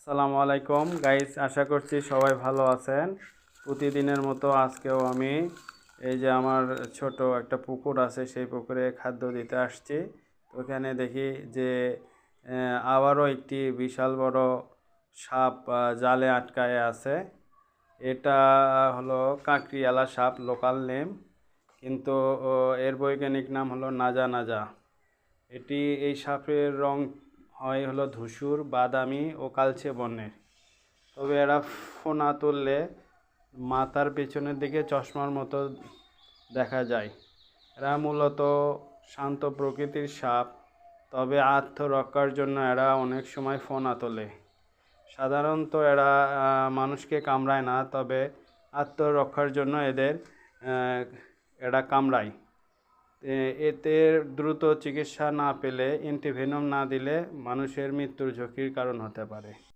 আসসালামু আলাইকুম গাইস, আশা করছি সবাই ভালো আছেন। প্রতিদিনের মতো আজকেও আমি এই যে আমার ছোট একটা পুকুর আছে, সেই পুকুরে খাদ্য দিতে আসছি। তো ওখানে দেখি যে আবারও একটি বিশাল বড় সাপ জালে আটকায় আছে। এটা হলো কাঁকড়িয়ালা সাপ, লোকাল নেম, কিন্তু এর বৈজ্ঞানিক নাম হলো নাজা নাজা। এই সাপের রং হয় হলো ধূসর, বাদামি ও কালচে বর্ণের। তবে এরা ফোনা তুললে মাথার পেছনের দিকে চশমার মতো দেখা যায়। এরা মূলত শান্ত প্রকৃতির সাপ, তবে আত্মরক্ষার জন্য এরা অনেক সময় ফোনা তোলে। সাধারণত এরা মানুষকে কামড়ায় না, তবে আত্মরক্ষার জন্য এরা কামড়ায়। এতে দ্রুত চিকিৎসা না পেলে, অ্যান্টিভেনম না দিলে মানুষের মৃত্যুর ঝুঁকির কারণ হতে পারে।